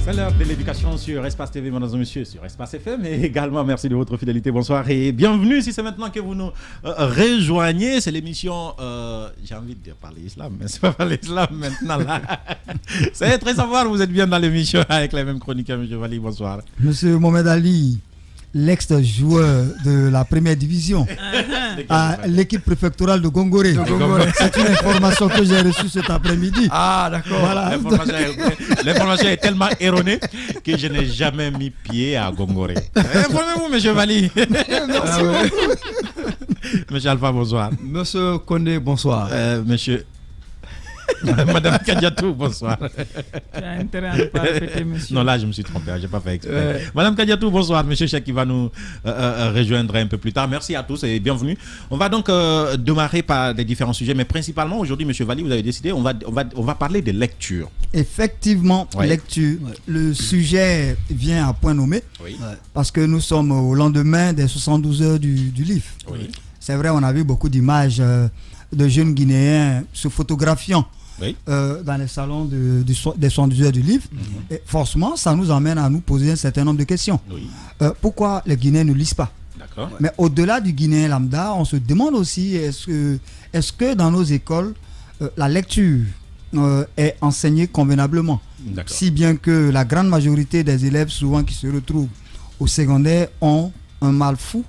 C'est l'heure de l'éducation sur Espace TV, mesdames et messieurs, sur Espace FM. Et également, merci de votre fidélité. Bonsoir et bienvenue. Si c'est maintenant que vous nous rejoignez, c'est l'émission, j'ai envie de dire parler islam, mais c'est pas parler islam maintenant là. C'est très savoir, vous êtes bien dans l'émission avec les mêmes chroniqueurs, M. Vali. Bonsoir. Monsieur Mohamed Ali, l'ex-joueur de la première division à l'équipe préfectorale de Gongoré. C'est une information que j'ai reçue cet après-midi. Ah d'accord. Voilà. L'information est tellement erronée que je n'ai jamais mis pied à Gongoré. Informez-vous, monsieur Vali. Merci beaucoup. Monsieur Alpha, bonsoir. Monsieur Kondé, bonsoir. Monsieur... Madame Kadiatou, bonsoir. Tu as intérêt à ne pas répéter, monsieur. Non, là, je me suis trompé, je n'ai pas fait exprès. Madame Kadiatou, bonsoir. Monsieur Cheikh qui va nous rejoindre un peu plus tard. Merci à tous et bienvenue. On va donc démarrer par des différents sujets, mais principalement aujourd'hui, monsieur Vali, vous avez décidé, on va parler de lecture. Effectivement, lecture. Le sujet vient à point nommé parce que nous sommes au lendemain des 72 heures du livre. Oui. C'est vrai, on a vu beaucoup d'images de jeunes Guinéens se photographiant dans les salons des 72 heures du livre. Et forcément, ça nous amène à nous poser un certain nombre de questions. Pourquoi les Guinéens ne lisent pas? Mais au-delà du Guinéen lambda, on se demande aussi est-ce que dans nos écoles, la lecture est enseignée convenablement? Si bien que la grande majorité des élèves, souvent qui se retrouvent au secondaire, ont un mal fou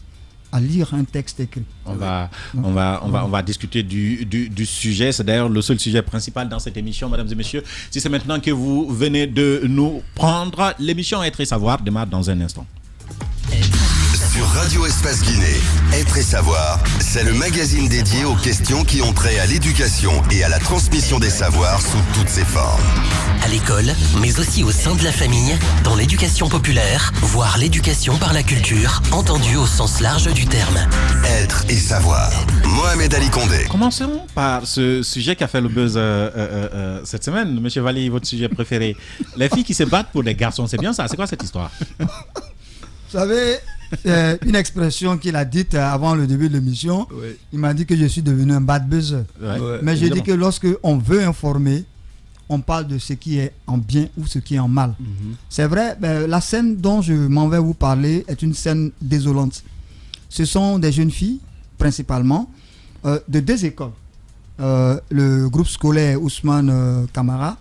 à lire un texte écrit. On va discuter du sujet. C'est d'ailleurs le seul sujet principal dans cette émission, mesdames et messieurs. Si c'est maintenant que vous venez de nous prendre, l'émission Être et Savoir démarre dans un instant. Sur Radio Espace Guinée, Être et Savoir, c'est le magazine dédié aux questions qui ont trait à l'éducation et à la transmission des savoirs sous toutes ses formes. À l'école, mais aussi au sein de la famille, dans l'éducation populaire, voire l'éducation par la culture, entendue au sens large du terme. Être et Savoir. Mohamed Ali Kondé. Commençons par ce sujet qui a fait le buzz cette semaine. Monsieur Vali, votre sujet préféré. Les filles qui se battent pour des garçons, c'est bien ça? C'est quoi cette histoire? Vous savez, une expression qu'il a dite avant le début de l'émission, il m'a dit que je suis devenu un bad buzzer. Mais je dis que lorsque on veut informer, on parle de ce qui est en bien ou ce qui est en mal. C'est vrai, la scène dont je m'en vais vous parler est une scène désolante. Ce sont des jeunes filles, principalement, de deux écoles. Le groupe scolaire Ousmane Kamara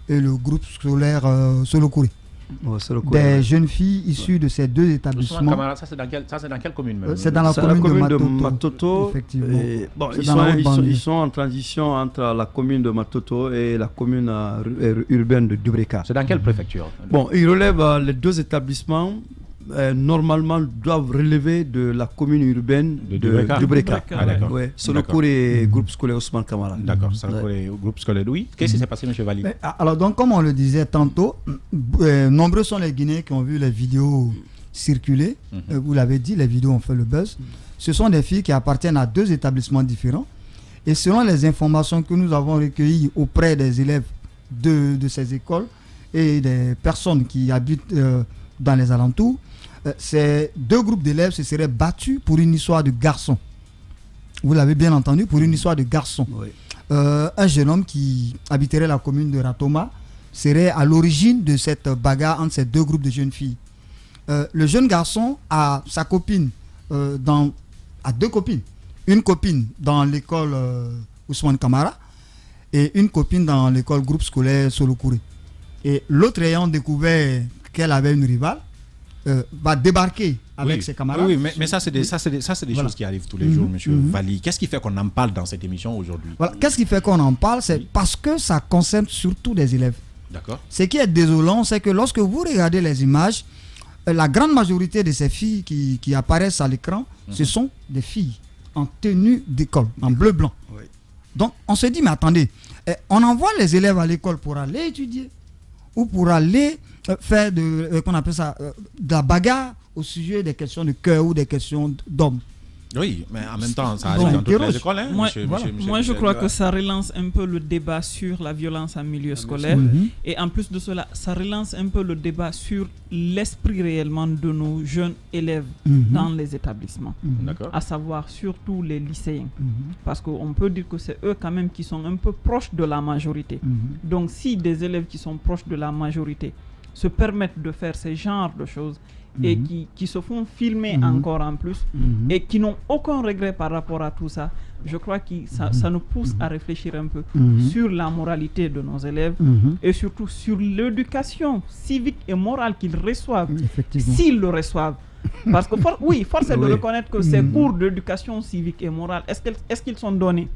et le groupe scolaire Solokouré. Des jeunes filles issues de ces deux établissements. Kamara, ça c'est dans quelle commune même? C'est dans la commune de Matoto. Effectivement. Bon, ils sont en transition entre la commune de Matoto et la commune urbaine de Dubreka. C'est dans quelle préfecture? Bon, ils relèvent les deux établissements. Normalement doivent relever de la commune urbaine de Dubreka. Solokouré et groupe scolaire Ousmane Kamara. D'accord, Solokouré et groupe scolaire. Oui. Qu'est-ce qui s'est passé, M. Vali? Alors, donc, comme on le disait tantôt, nombreux sont les Guinéens qui ont vu les vidéos circuler. Vous l'avez dit, les vidéos ont fait le buzz. Ce sont des filles qui appartiennent à deux établissements différents. Et selon les informations que nous avons recueillies auprès des élèves de ces écoles et des personnes qui habitent dans les alentours, ces deux groupes d'élèves se seraient battus pour une histoire de garçon. Vous l'avez bien entendu, pour une histoire de garçon. Un jeune homme qui habiterait la commune de Ratoma serait à l'origine de cette bagarre entre ces deux groupes de jeunes filles. Le jeune garçon a sa copine, a deux copines. Une copine dans l'école Ousmane Kamara et une copine dans l'école groupe scolaire Solokouré. Et l'autre ayant découvert qu'elle avait une rivale, va débarquer avec ses camarades. Oui, mais ça, c'est des choses qui arrivent tous les jours, monsieur Vali. Qu'est-ce qui fait qu'on en parle dans cette émission aujourd'hui? Qu'est-ce qui fait qu'on en parle? C'est parce que ça concerne surtout des élèves. D'accord. Ce qui est désolant, c'est que lorsque vous regardez les images, la grande majorité de ces filles qui apparaissent à l'écran, ce sont des filles en tenue d'école, en bleu-blanc. Donc, on se dit, mais attendez, on envoie les élèves à l'école pour aller étudier ou pour aller faire qu'on appelle ça, de la bagarre au sujet des questions de cœur ou des questions d'hommes. Oui, mais en même temps, ça arrive dans toutes les écoles. Hein, moi, je crois que ça relance un peu le débat sur la violence en milieu scolaire. Et en plus de cela, ça relance un peu le débat sur l'esprit réellement de nos jeunes élèves dans les établissements. À savoir surtout les lycéens. Parce qu'on peut dire que c'est eux quand même qui sont un peu proches de la majorité. Donc si des élèves qui sont proches de la majorité se permettent de faire ce genre de choses et qui se font filmer encore en plus et qui n'ont aucun regret par rapport à tout ça, je crois que ça nous pousse à réfléchir un peu sur la moralité de nos élèves et surtout sur l'éducation civique et morale qu'ils reçoivent, s'ils le reçoivent. Parce que force est de reconnaître que ces cours d'éducation civique et morale, est-ce qu'ils sont donnés?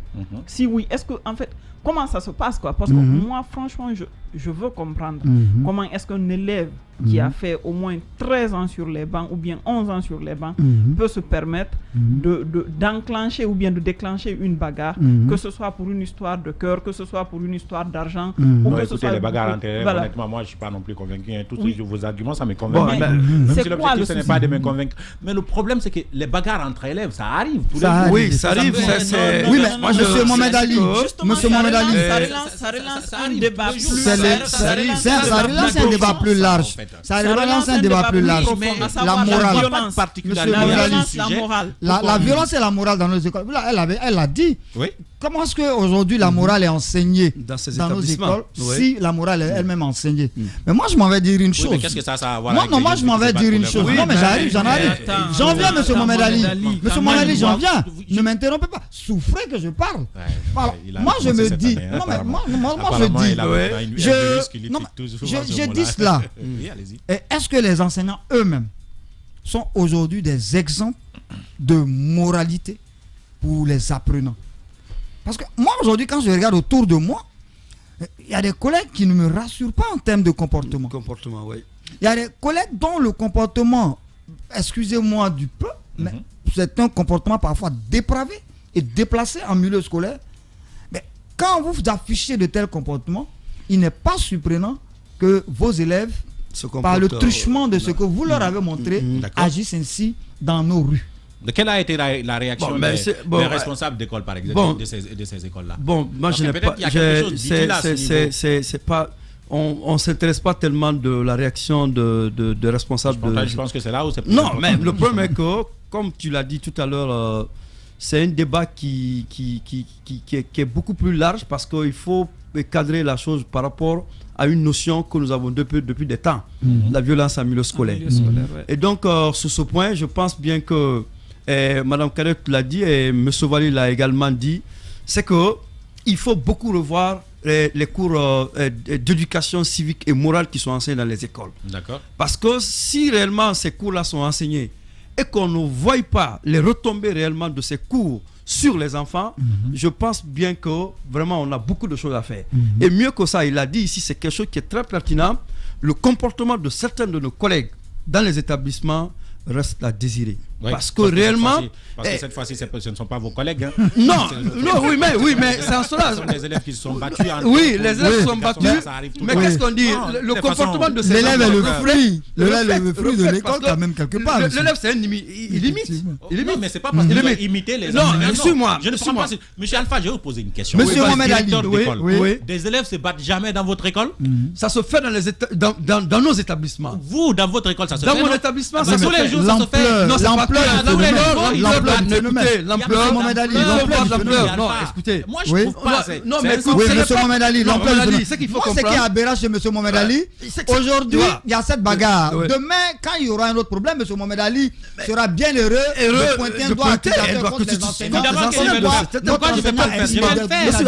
Si oui, est-ce que en fait, comment ça se passe quoi? Parce que moi, franchement, je veux comprendre comment est-ce qu'un élève qui a fait au moins 13 ans sur les bancs ou bien 11 ans sur les bancs peut se permettre d'enclencher ou bien de déclencher une bagarre, que ce soit pour une histoire de cœur, que ce soit pour une histoire d'argent. Ou que ce soit les bagarres entre élèves, honnêtement, moi je ne suis pas non plus convaincu. Tous vos arguments, ça me convainc. Même si l'objectif, ce n'est pas de me convaincre. Mais le problème, c'est que les bagarres entre élèves, ça arrive tous les jours. Oui, ça arrive. Oui, mais monsieur Mohamed Ali, ça relance un débat plus ça relance un débat plus large. Ça relance un débat plus large. La morale. La violence et la morale dans nos écoles. Elle a dit. Oui. Comment est-ce qu'aujourd'hui la morale est enseignée dans nos écoles si la morale est elle-même enseignée? Mais moi je m'en vais dire une chose. Mais qu'est-ce que ça a à voir avec moi je m'en vais dire une chose. Non mais j'en arrive. J'en viens, monsieur Mohamed Ali. Monsieur Mohamed Ali, j'en viens. Ne m'interrompez pas. Souffrez que je parle. Moi je me dis. Non mais moi je dis cela. Est-ce que les enseignants eux-mêmes sont aujourd'hui des exemples de moralité pour les apprenants? Parce que moi aujourd'hui quand je regarde autour de moi, il y a des collègues qui ne me rassurent pas en termes de comportement. Il y a des collègues dont le comportement, excusez-moi du peu, mais c'est un comportement parfois dépravé et déplacé en milieu scolaire. Mais quand vous affichez de tels comportements, il n'est pas surprenant que vos élèves, par le truchement de ce que vous leur avez montré, agissent ainsi dans nos rues. De quelle a été la réaction des responsables d'école, par exemple, de ces écoles-là? Bon, moi je n'ai pas. C'est pas. On ne s'intéresse pas tellement de la réaction de responsables. Je pense que c'est là où c'est. Non, mais le problème est que, comme tu l'as dit tout à l'heure, c'est un débat qui est beaucoup plus large parce qu'il faut cadrer la chose par rapport à une notion que nous avons depuis des temps, la violence en milieu scolaire. Et donc, sur ce point, je pense bien que Madame Kadet l'a dit et M. Vali l'a également dit, c'est qu'il faut beaucoup revoir les cours d'éducation civique et morale qui sont enseignés dans les écoles. D'accord. Parce que si réellement ces cours-là sont enseignés et qu'on ne voit pas les retombées réellement de ces cours sur les enfants, je pense bien que vraiment on a beaucoup de choses à faire. Et mieux que ça, il a dit ici, c'est quelque chose qui est très pertinent. Le comportement de certains de nos collègues dans les établissements reste à désirer. Oui, parce que réellement... Parce que cette fois-ci, ce ne sont pas vos collègues. Hein. Oui, mais c'est en cela. Ce sont des élèves qui se sont battus. Oui, les élèves se sont battus. Mais qu'est-ce qu'on dit? Le comportement de ces élèves est le fruit. L'élève est le fruit de l'école quand même quelque part. L'élève, c'est un limite. Il imite. Non, mais c'est pas parce qu'il doit imiter les enseignants. Non, suis-moi. Je ne prends pas... Monsieur Alpha, je vais vous poser une question. Monsieur Mohamed Ali, des élèves se battent jamais dans votre école? Ça se fait dans nos établissements. Vous, dans votre école, ça se fait? Dans mon établissement, ça se fait. Tous les jours, ça se fait. Non, c'est pas l'ampleur, Mohamed Ali, non, écoutez. Moi, je trouve pas. Non, mais monsieur Mohamed Ali, l'ampleur, c'est qu'il faut comprendre. C'est qui est aberrant chez monsieur Mohamed Ali. Aujourd'hui, il y a cette bagarre. Demain, quand il y aura un autre problème, monsieur Mohamed Ali sera bien heureux de pointer un doigt contre les enseignants. Pourquoi je ne vais pas le faire? Je vais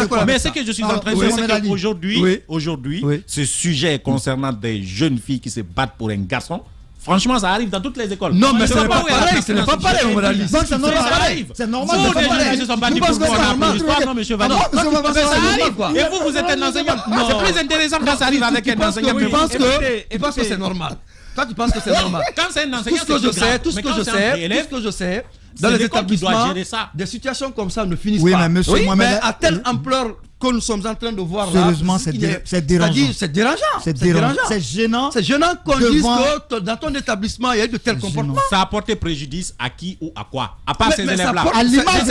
le faire. Mais ce que je suis en train de dire, c'est qu'aujourd'hui, ce sujet concernant des jeunes filles qui se battent pour un garçon, franchement, ça arrive dans toutes les écoles. Non, mais ce n'est pas pareil. Ce n'est pas pareil, on va la liste. C'est normal. C'est normal. Vous, les jeunes se sont battus pour qu'on applaudisse pas, non, monsieur Vanon. Ça arrive. Et vous êtes un enseignant. C'est plus intéressant quand ça arrive avec un enseignant. Tu penses que c'est normal. Toi, tu penses que c'est normal. Quand c'est un enseignant, tout ce que je sais, dans les établissements, des situations comme ça ne finissent pas. Oui, mais monsieur Mohamed, à telle ampleur que nous sommes en train de voir là. Sérieusement, c'est dérangeant. C'est dérangeant. C'est gênant. C'est gênant qu'on dise que dans ton établissement, il y a eu de tels comportements. Ça a porté préjudice à qui ou à quoi? À part ces élèves-là. À l'image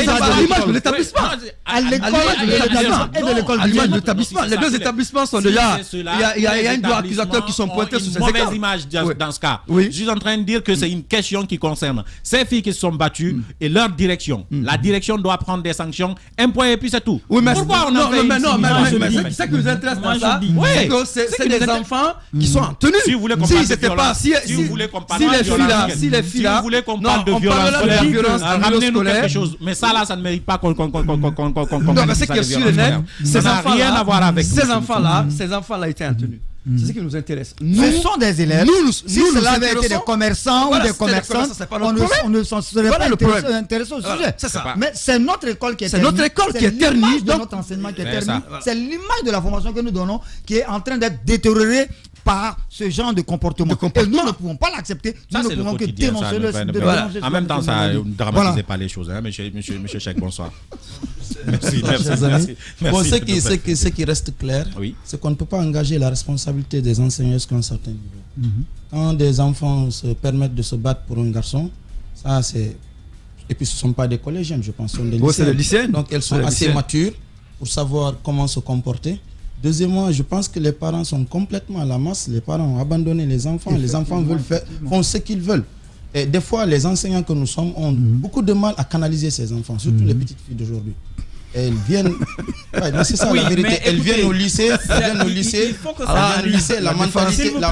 de l'établissement. À l'école de l'établissement. Les deux établissements sont déjà... Il y a un doigt accusateur qui sont pointés sur ces écoles. Une mauvaise image dans ce cas. Je suis en train de dire que c'est une question qui concerne ces filles qui se sont battues et leur direction. La direction doit prendre des sanctions. Un point et puis c'est tout. Pourquoi on en fait c'est ça qui nous intéresse dans ça. C'est des enfants qui sont en tenue. Si vous voulez qu'on parle de violence, si vous voulez qu'on parle de violence, si vous voulez qu'on parle de violence, ramenez-nous quelque chose. Mais ça là, ça ne mérite pas qu'on non, mais c'est que sur le net, ça n'a rien à voir avec ces enfants-là étaient en tenue. C'est ce qui nous intéresse. Ce sont des élèves. Si cela avait été des commerçants ou des commerçants, on ne s'en serait pas intéressé au sujet. Mais c'est notre école qui est ternie. C'est notre école qui est ternie. C'est notre enseignement qui est terni. C'est l'image de la formation que nous donnons qui est en train d'être détériorée par ce genre de comportement. Et nous ne pouvons pas l'accepter. Nous ne pouvons que dénoncer le. En même temps, ça ne dramatisez pas les choses. Monsieur Cheikh, bonsoir. Merci. Bon, ce qui reste clair, c'est qu'on ne peut pas engager la responsabilité des enseignants jusqu'à un certain niveau. Quand des enfants se permettent de se battre pour un garçon, ça c'est... Et puis ce ne sont pas des collégiennes, je pense, ce sont des lycéennes. Donc elles sont assez matures pour savoir comment se comporter. Deuxièmement, je pense que les parents sont complètement à la masse. Les parents ont abandonné les enfants. Les enfants font ce qu'ils veulent. Et des fois, les enseignants que nous sommes ont beaucoup de mal à canaliser ces enfants, surtout les petites filles d'aujourd'hui. Elles viennent, c'est ça la vérité. Elles viennent au lycée, la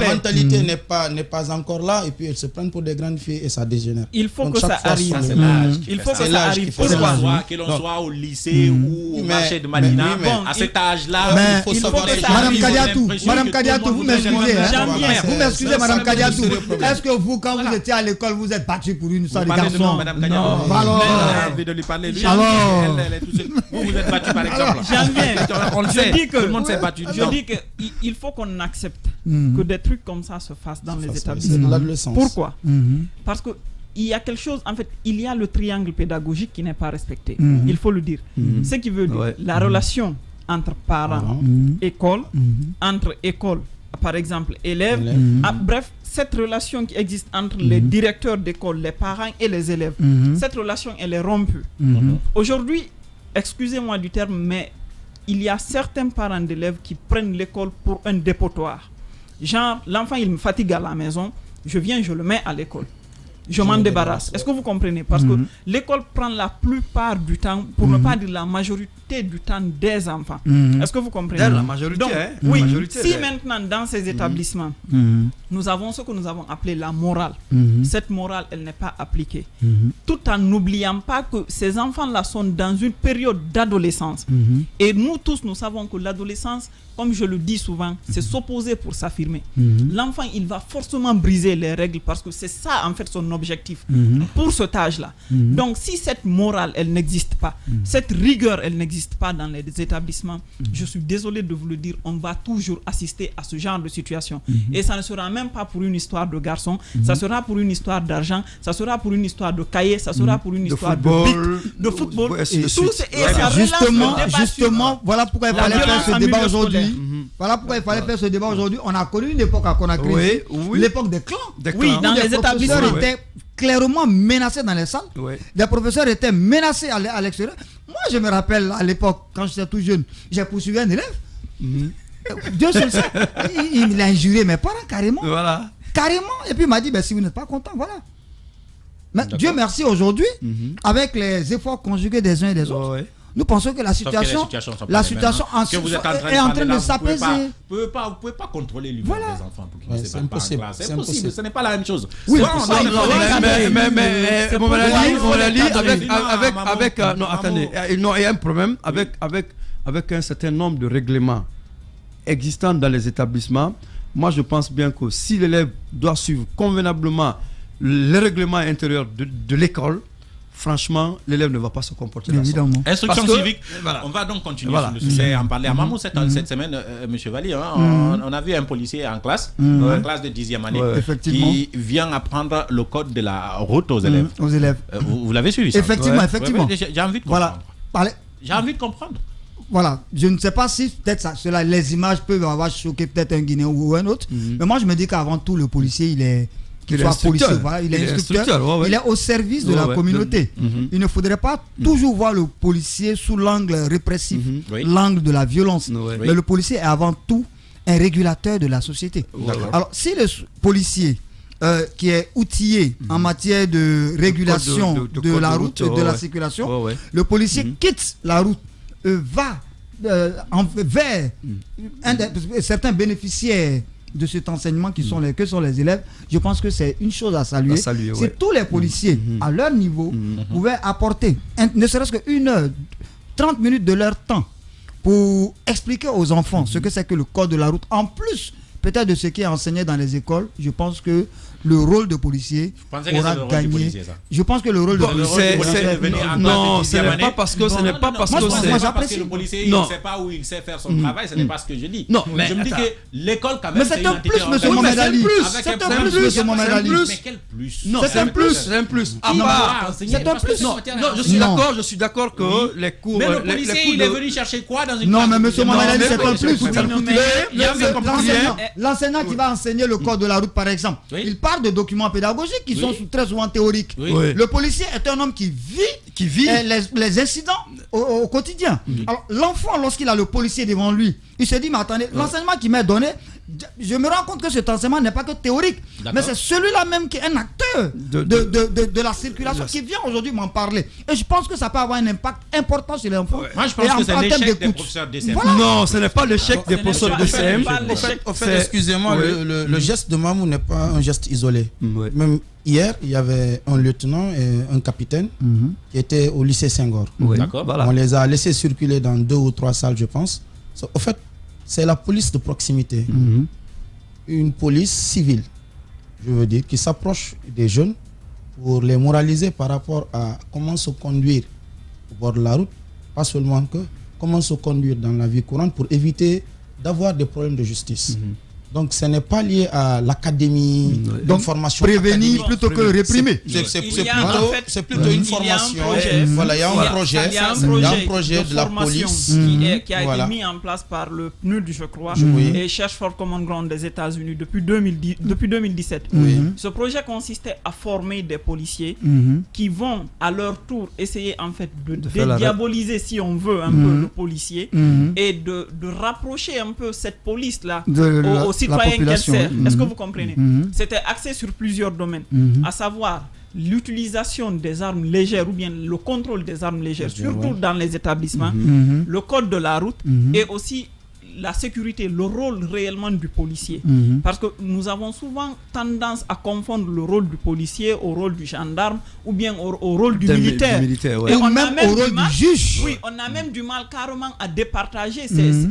mentalité n'est pas encore là, et puis elles se prennent pour des grandes filles et ça dégénère. Il faut que ça arrive. Il faut que ça arrive. Que l'on soit au lycée ou au marché de Madina, à cet âge-là, il faut savoir. Madame Kadiatou, vous m'excusez. Vous m'excusez, Madame Kadiatou. Est-ce que vous, quand vous étiez à l'école, vous êtes battue pour une histoire de garçon? Non. Alors, envie de lui parler. Vous êtes battu par exemple. On le sait. Tout le monde s'est battu. Je dis qu'il faut qu'on accepte que des trucs comme ça se fassent dans les établissements. Pourquoi? Parce que il y a quelque chose, en fait, il y a le triangle pédagogique qui n'est pas respecté. Il faut le dire. Ce qui veut dire la relation entre parents, école, entre école, par exemple, élèves. Bref, cette relation qui existe entre les directeurs d'école, les parents et les élèves, cette relation, elle est rompue. Aujourd'hui, excusez-moi du terme, mais il y a certains parents d'élèves qui prennent l'école pour un dépotoir. Genre, l'enfant, il me fatigue à la maison, je viens, je le mets à l'école. Je m'en débarrasse. Est-ce que vous comprenez? Parce que l'école prend la plupart du temps, pour ne pas dire la majorité du temps des enfants. Est-ce que vous comprenez? La majorité. Donc, oui, si maintenant dans ces établissements, nous avons ce que nous avons appelé la morale. Cette morale, elle n'est pas appliquée. Tout en n'oubliant pas que ces enfants-là sont dans une période d'adolescence. Et nous tous, nous savons que l'adolescence, comme je le dis souvent, c'est s'opposer pour s'affirmer. L'enfant, il va forcément briser les règles parce que c'est ça, en fait, son objectif pour cet âge-là. Donc, si cette morale, elle n'existe pas, cette rigueur, elle n'existe pas dans les établissements, je suis désolé de vous le dire, on va toujours assister à ce genre de situation. Et ça ne sera même pas pour une histoire de garçon, ça sera pour une histoire d'argent, ça sera pour une histoire de cahier, ça sera pour une histoire de football. Justement, voilà pourquoi il fallait faire ce débat aujourd'hui. Voilà pourquoi il fallait faire ce débat aujourd'hui. On a connu une époque à Conakry, l'époque des clans. Oui, dans les établissements. Étaient clairement menacés dans les salles. Des professeurs étaient menacés à l'extérieur. Moi, je me rappelle à l'époque, quand j'étais tout jeune, j'ai poursuivi un élève. Dieu seul sait. Il a injuré mes parents carrément. Carrément. Et puis il m'a dit, si vous n'êtes pas content, voilà. Mais Dieu merci, aujourd'hui, avec les efforts conjugués des uns et des autres, nous pensons que la situation est en train de s'apaiser. Vous ne pouvez pas contrôler l'humour des enfants pour qu'ils ne se battent pas en classe. C'est impossible, ce n'est pas la même chose. Oui, mais on l'a dit avec non, attendez, il y a un problème avec un certain nombre de règlements existants dans les établissements. Moi, je pense bien que si l'élève doit suivre convenablement les règlements intérieurs de l'école, franchement, l'élève ne va pas se comporter de la sorte. Instruction civique, on va donc continuer sur le sujet, en parler à Mamou cette semaine, M. Valli. On a vu un policier en classe, en classe de 10e année, qui vient apprendre le code de la route aux élèves. Vous l'avez suivi ça? Effectivement. J'ai envie de comprendre. J'ai envie de comprendre. Voilà, je ne sais pas si peut-être cela, les images peuvent avoir choqué peut-être un Guinéen ou un autre, mais moi je me dis qu'avant tout, le policier, il est policier, il est instructeur, il est au service de la communauté. Il ne faudrait pas toujours voir le policier sous l'angle répressif, l'angle de la violence. Mais le policier est avant tout un régulateur de la société. Alors, si le policier qui est outillé en matière de régulation de la route et de la circulation, le policier quitte la route, va vers certains bénéficiaires de cet enseignement que sont les élèves, je pense que c'est une chose à saluer. Si tous les policiers, à leur niveau, pouvaient apporter, ne serait-ce qu'une heure, 30 minutes de leur temps pour expliquer aux enfants ce que c'est que le code de la route, en plus peut-être de ce qui est enseigné dans les écoles, je pense que le rôle de policier aura gagné. Je pense que le rôle de policier non, ce n'est pas parce que c'est le policier il ne sait pas où il sait faire son travail, ce n'est pas ce que je dis. Non, mais je me dis que l'école quand même. Mais c'est un plus, monsieur Mohamed Ali. C'est un plus, monsieur Mohamed Ali. Mais quel plus? Non, c'est un plus, c'est un plus. C'est un plus. Non, je suis d'accord que les cours. Mais le policier il est venu chercher quoi dans une non, mais monsieur Mohamed Ali, c'est un plus. L'enseignant qui va enseigner le code de la route, par exemple, il parle de documents pédagogiques qui sont très souvent théoriques. Le policier est un homme qui vit les incidents au quotidien. Alors l'enfant, lorsqu'il a le policier devant lui, il se dit mais attendez, l'enseignement qui m'est donné, je me rends compte que cet enseignement n'est pas que théorique, mais c'est celui-là même qui est un acteur de la circulation qui vient aujourd'hui m'en parler. Et je pense que ça peut avoir un impact important sur les enfants. Moi je pense que c'est l'échec des professeurs DCM. Non, ce n'est pas l'échec des professeurs DCM. En fait, excusez-moi, le geste de Mamou n'est pas un geste isolé. Même hier, il y avait un lieutenant et un capitaine qui étaient au lycée Senghor. On les a laissés circuler dans 2 ou 3 salles, je pense. En fait, c'est la police de proximité. Une police civile, je veux dire, qui s'approche des jeunes pour les moraliser par rapport à comment se conduire au bord de la route. Pas seulement que, comment se conduire dans la vie courante pour éviter d'avoir des problèmes de justice. Donc ce n'est pas lié à l'académie d'information. Prévenir plutôt que réprimer. C'est plutôt une formation. Voilà, il y a un projet de la police qui a été mis en place par le PNUD, je crois, et Cherche for Common Ground des États-Unis depuis 2017. Ce projet consistait à former des policiers qui vont à leur tour essayer en fait de dédiaboliser, si on veut, un peu le policier et de rapprocher un peu cette police-là aux citoyens qu'elle sert. Est-ce que vous comprenez? C'était axé sur plusieurs domaines, à savoir l'utilisation des armes légères ou bien le contrôle des armes légères, surtout dans les établissements, le code de la route et aussi la sécurité, le rôle réellement du policier. Parce que nous avons souvent tendance à confondre le rôle du policier au rôle du gendarme ou bien au rôle du militaire. Et on même au rôle du juge. Oui, on a même du mal carrément à départager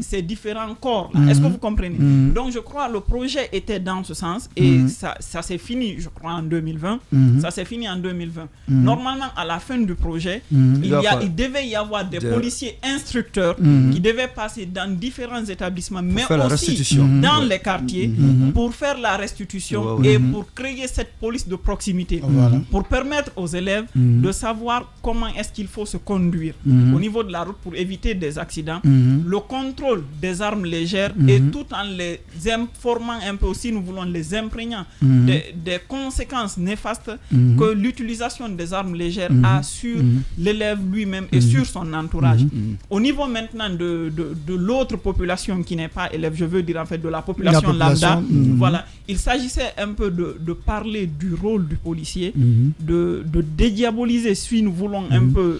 ces différents corps. Est-ce que vous comprenez? Donc je crois que le projet était dans ce sens et ça s'est fini, je crois, en 2020. Ça s'est fini en 2020. Normalement, à la fin du projet, il devait y avoir des policiers instructeurs qui devaient passer dans différents établissements, mais aussi dans les quartiers pour faire la restitution et pour créer cette police de proximité, pour permettre aux élèves de savoir comment est-ce qu'il faut se conduire au niveau de la route pour éviter des accidents, le contrôle des armes légères et tout en les informant un peu aussi, nous voulons les imprégnant des conséquences néfastes que l'utilisation des armes légères a sur l'élève lui-même et sur son entourage. Au niveau maintenant de l'autre population qui n'est pas élève, je veux dire en fait de la population lambda, voilà, il s'agissait un peu de parler du rôle du policier, de dédiaboliser, si nous voulons un peu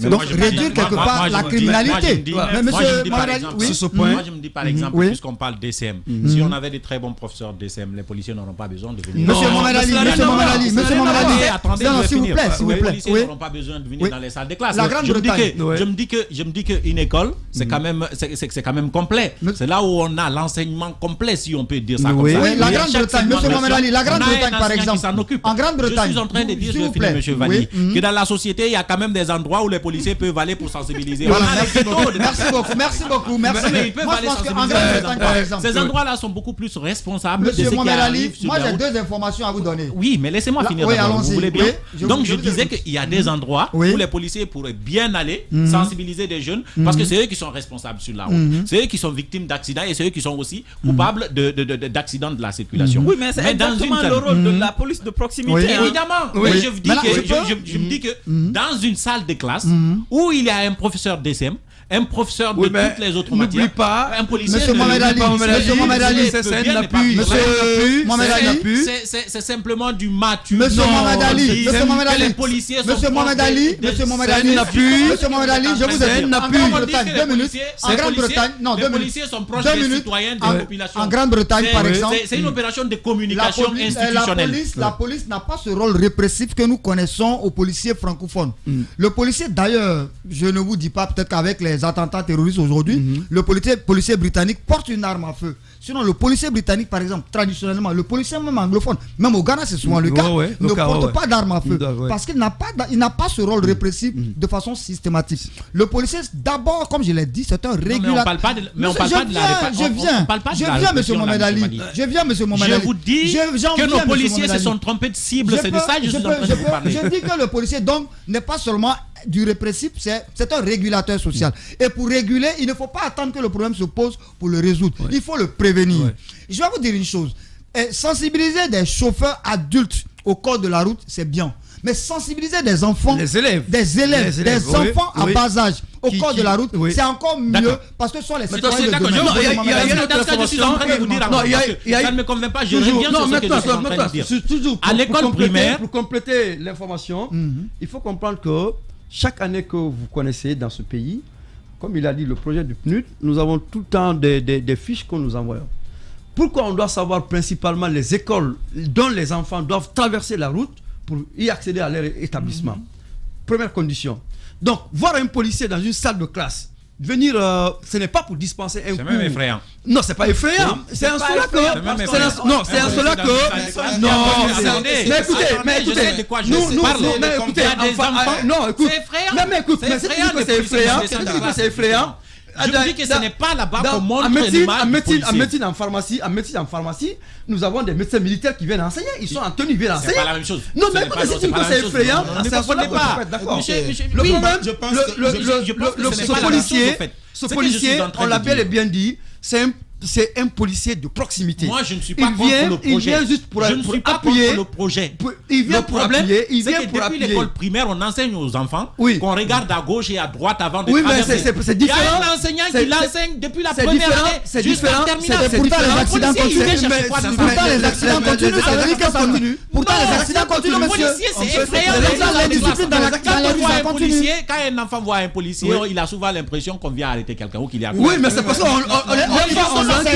donc réduire quelque part la criminalité. Mais monsieur moi je me dis par exemple, puisqu'on parle DCM, si on avait des très bons professeurs DCM, les policiers n'auront pas besoin de venir. Monsieur Mohamed Ali, attendez, s'il vous plaît, les policiers n'auront pas besoin de venir dans les salles de classe. Je me dis que une école, c'est quand même complet. C'est là où on a l'enseignement complet, si on peut dire ça comme ça. La Grande-Bretagne, monsieur Mohamed Ali, la Grande-Bretagne par exemple. En Grande-Bretagne, je suis en train de dire, monsieur Vali, que dans la société, il y a quand même des endroits où les policiers peuvent aller pour sensibiliser. Merci beaucoup. Ils peuvent aller sensibiliser. Ces endroits-là sont beaucoup plus responsables. Monsieur Mohamed Ali, moi j'ai 2 informations à vous donner. Oui, mais laissez-moi finir. Vous voulez bien? Donc je disais qu'il y a des endroits où les policiers pourraient bien aller sensibiliser des jeunes, parce que c'est eux qui sont responsables sur la route. C'est eux qui sont victimes d'accidents et c'est eux qui sont aussi coupables d'accidents de la circulation. Oui, mais c'est exactement le rôle de la police de proximité. Oui, évidemment. Mais je me dis que dans une salle de classe où il y a un professeur DCM, un professeur de toutes les autres matières. N'oublie pas, un policier. Monsieur Mohamed Ali, c'est un appui. C'est simplement du mature. Monsieur Mohamed Ali, les policiers sont Monsieur Mohamed Ali, je vous ai dit, en Grande-Bretagne, 2 minutes. En Grande-Bretagne, non, 2 minutes. Les policiers sont proches des citoyens, de la population. En Grande-Bretagne, par exemple, c'est une opération de communication institutionnelle. La police n'a pas ce rôle répressif que nous connaissons aux policiers francophones. Le policier, d'ailleurs, je ne vous dis pas, peut-être qu'avec les attentats terroristes aujourd'hui, le policier britannique porte une arme à feu. Sinon, le policier britannique, par exemple, traditionnellement, le policier même anglophone, même au Ghana, c'est souvent le cas, ne porte pas d'arme à feu. Parce qu'il n'a pas ce rôle répressif de façon systématique. Le policier, d'abord, comme je l'ai dit, c'est un régulateur. Mais on parle pas de la répression. Je viens, monsieur Mohamed Ali. Je vous dis que nos policiers se sont trompés de cible. C'est de ça que je suis en train de vous parler. Je dis que le policier, donc, n'est pas seulement du répressif, c'est un régulateur social. Et pour réguler, il ne faut pas attendre que le problème se pose pour le résoudre. Il faut le prévenir. Je vais vous dire une chose. Sensibiliser des chauffeurs adultes au code de la route, c'est bien. Mais sensibiliser des enfants, des enfants à bas âge au code de la route, c'est encore mieux parce que ce sont les citoyens de demain. Il y a une autre chose que je suis en train de vous dire. Ça ne me convainc pas. Je reviens sur ce que je suis en train de dire. À l'école primaire, pour compléter l'information, il faut comprendre que chaque année que vous connaissez dans ce pays, comme il a dit, le projet du PNUD, nous avons tout le temps des fiches que nous envoyons. Pourquoi on doit savoir principalement les écoles dont les enfants doivent traverser la route pour y accéder à leur établissement? Première condition. Donc, voir un policier dans une salle de classe, venir, ce n'est pas pour dispenser un cours. C'est même effrayant. Non, c'est pas effrayant. C'est un cela que. Non, c'est un cela que. Non, mais écoutez, de quoi je parle. Mais écoutez, non, écoute. C'est effrayant. Mais écoute, mais c'est effrayant. Je vous dis que ce n'est pas là-bas qu'on montre en médecine en pharmacie, nous avons des médecins militaires qui viennent enseigner. Ils sont en tenue, ils viennent enseigner. C'est pas la même chose. Non, mais écoutez, si tu dis que c'est effrayant, c'est un cela que d'accord. Le problème, ce policier, on l'a bien et bien dit, c'est un policier de proximité. Moi, je ne suis pas contre le projet. Il vient juste pour appuyer. Je ne suis pas contre le projet. Il vient pour appuyer. Il vient pour appuyer. Depuis l'école primaire, on enseigne aux enfants qu'on regarde à gauche et à droite avant de traverser. Oui, mais c'est différent. Il y a un enseignant qui l'enseigne depuis la première année jusqu'à terminale. Pourtant, les accidents continuent. Ça veut dire que ça continue. Pourtant, les accidents continuent, monsieur. Le policier, c'est effrayant. Quand un enfant voit un policier, il a souvent l'impression qu'on vient arrêter quelqu'un ou qu'il y a. Oui, mais c'est parce qu'on c'est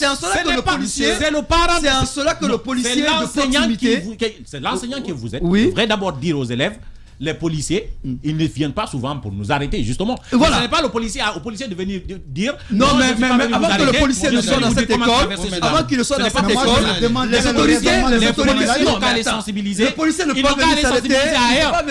en cela que le policier, c'est le parent, c'est en cela que le policier de proximité, c'est l'enseignant que vous êtes. Il devrait d'abord dire aux élèves, les policiers, ils ne viennent pas souvent pour nous arrêter, justement. Voilà. Ce n'est pas au policier de venir dire. Non, mais avant que le policier ne soit dans cette école, avant qu'il ne soit dans cette école, les policiers n'ont qu'à les sensibiliser. Les policiers ne peuvent pas venir s'arrêter.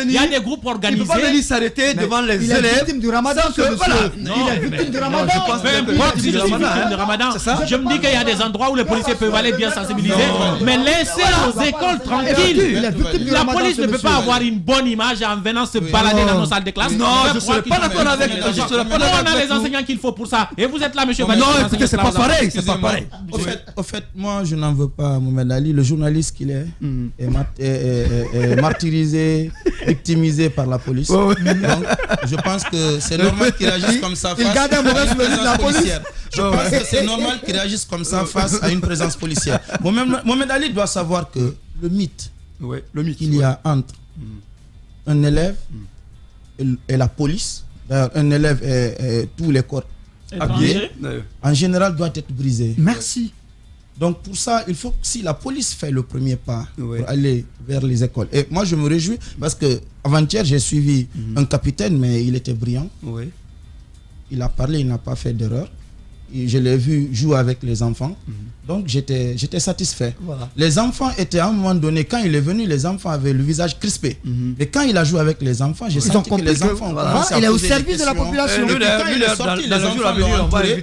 Il y a des groupes organisés. Ils ne peuvent pas venir s'arrêter devant les élèves. Il est victime du ramadan. Il est victime du ramadan. Peu importe si je suis victime du ramadan. Je me dis qu'il y a des endroits où les policiers peuvent aller bien sensibiliser. Mais laissez nos écoles tranquilles. La police ne peut pas avoir une bonne image en venant se balader dans nos salles de classe. Non, je ne serais pas d'accord avec toi. On a les enseignants qu'il faut pour ça. Et vous êtes là, monsieur. Non, écoutez, c'est pas pareil. C'est pas pareil. Au fait, moi, je n'en veux pas Mohamed Ali, le journaliste qu'il est martyrisé, victimisé par la police. Donc, je pense que c'est normal qu'il réagisse comme ça. Il garde un mauvais souvenir de la police. Je pense que c'est normal qu'il réagisse comme ça face à une présence policière. Mohamed Ali doit savoir que le mythe qu'il y a entre un élève et la police, un élève et tous les corps habillés, en général doit être brisé. Merci. Donc pour ça, il faut que si la police fait le premier pas pour aller vers les écoles. Et moi je me réjouis parce que avant-hier j'ai suivi un capitaine, mais il était brillant. Il a parlé, il n'a pas fait d'erreur. Je l'ai vu jouer avec les enfants. Donc j'étais satisfait. Voilà. Les enfants étaient à un moment donné, quand il est venu, les enfants avaient le visage crispé. Et quand il a joué avec les enfants, j'ai senti que les enfants il est au service de la population. Quand il est sorti, les enfants l'ont entouré.